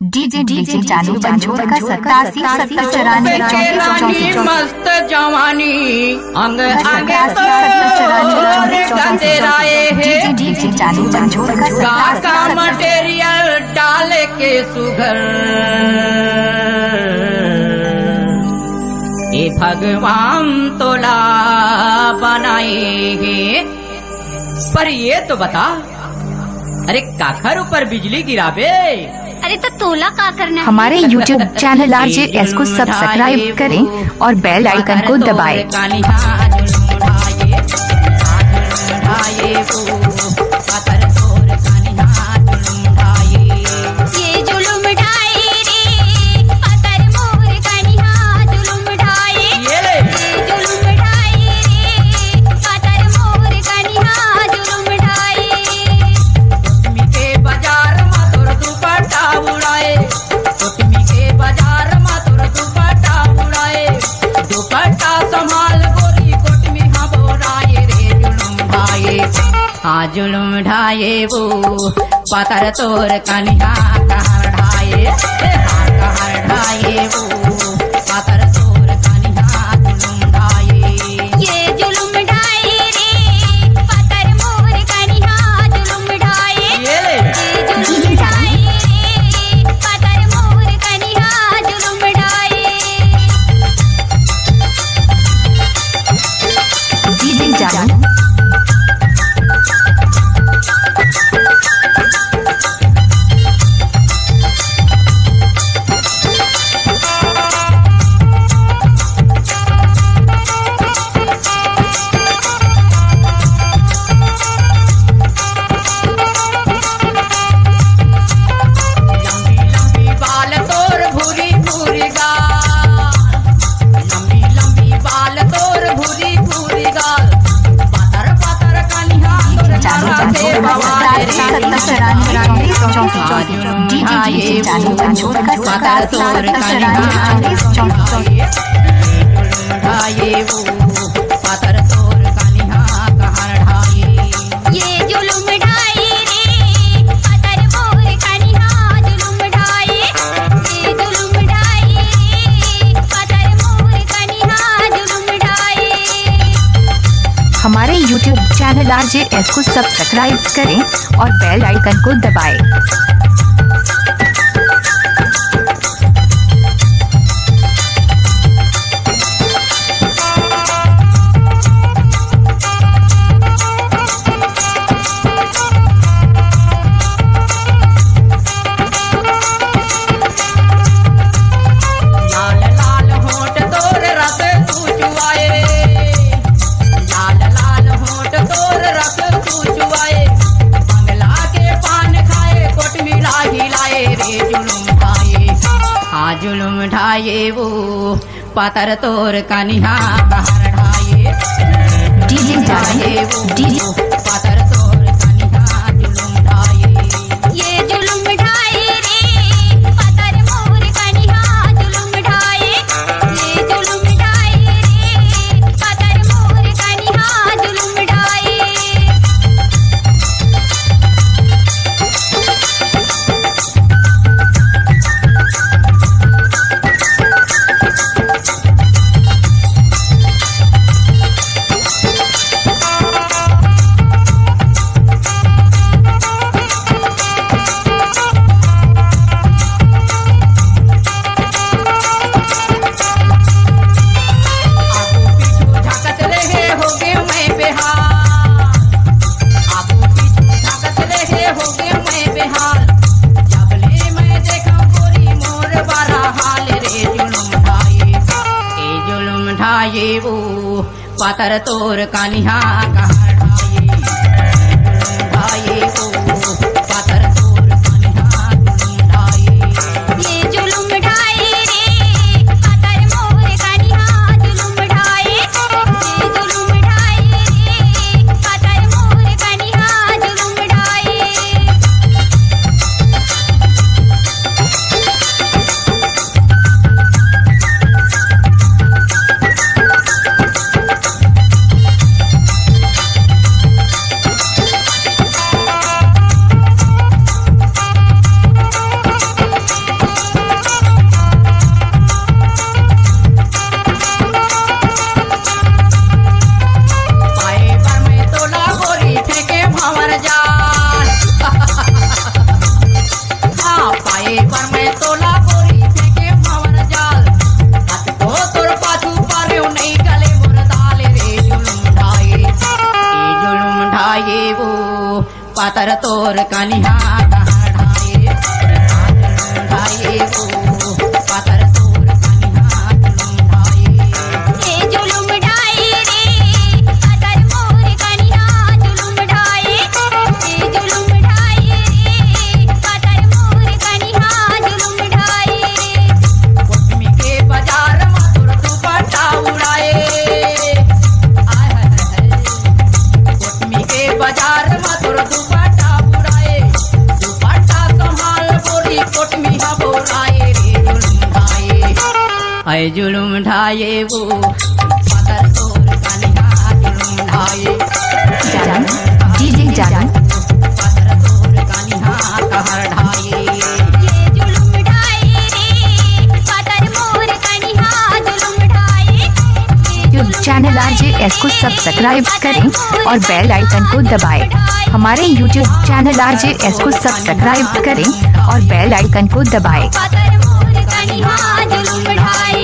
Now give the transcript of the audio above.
DJ चालू बंजोर का 87 मस्त जवानी अंग अंग डीजे चालू बंजोर का मटेरियल डाल के सुगर ये भगवान तोला बनाए हैं। पर ये तो बता, अरे काखर ऊपर बिजली गिराबे, अरे तो तोला का करना है? हमारे YouTube चैनल RJS को सब्सक्राइब करें और बेल आइकन को दबाएं। जुलुम ढाए वो पातर तोर कन्या कहर ढाए, कहर ढाए वो पातर तोर कन्या जुलुम ढाए। ये जुलुम ढाए रे पातर मोर कन्या जुलुम ढाए, ये जुलुम ढाए रे पातर मोर कन्या जुलुम ढाए। डीजे चालू डीजे चालू बंजोर का 87 हमारे YouTube चैनल RJS को सब्सक्राइब करें और बेल आइकन को दबाएं। जुलुम ढाए वो पातर तोर कन्या कहर ढाए, डीजे ढाए वो पातर तोर कन्या जुलुम ढाए। ये जुलुम ढाए रे पातर मोर कन्या जुलुम ढाए, ये जुलुम ढाए रे पातर मोर कन्या जुलुम ढाए। ये वो पातर तोर कन्या कहर ढाए, ढाए वो पातर तोर कन्या जुलुम ढाए। ये जुलुम ढाए रे पातर मोर कन्या जुलुम ढाए, ये जुलुम ढाए रे पातर मोर कन्या जुलुम ढाए। पर मैं तोला गोरी फेंके भंवर जाल हाथ को तोर पाछू पारे नहीं गले मोर दाल रे जुलुम ढाए वो पातर तोर कनिहा ढाए वो पातर तोर कनिहा जुलुम ढाए रे पातर मोर कनिहा जुलुम ढाए जुलुम ढाए रे पातर मोर कनिहा जुलुम ढाए कोटमी के बाजार में तोर दुपट्टा उड़ाए कोटमी के बाजार में तोर दुपट्टा उड़ाए दुपट्टा संभाल गोरी कोटमी हा बोलाए रे जुलुम ढाए वो पातर तोर कनिहा जुलुम ढाए डीजे जानू पातर तोर कनिहा कहर ढाए जुलुम ढाए रे पातर मोर कनिहा जुलुम ढाए यूट्यूब चैनल RJS को सब्सक्राइब करें और बेल आइकन को दबाएं। हमारे यूट्यूब चैनल RJS को सब्सक्राइब करें और बेल आइकन को दबाएं। पातर मोर कनिहा जुलुम ढाए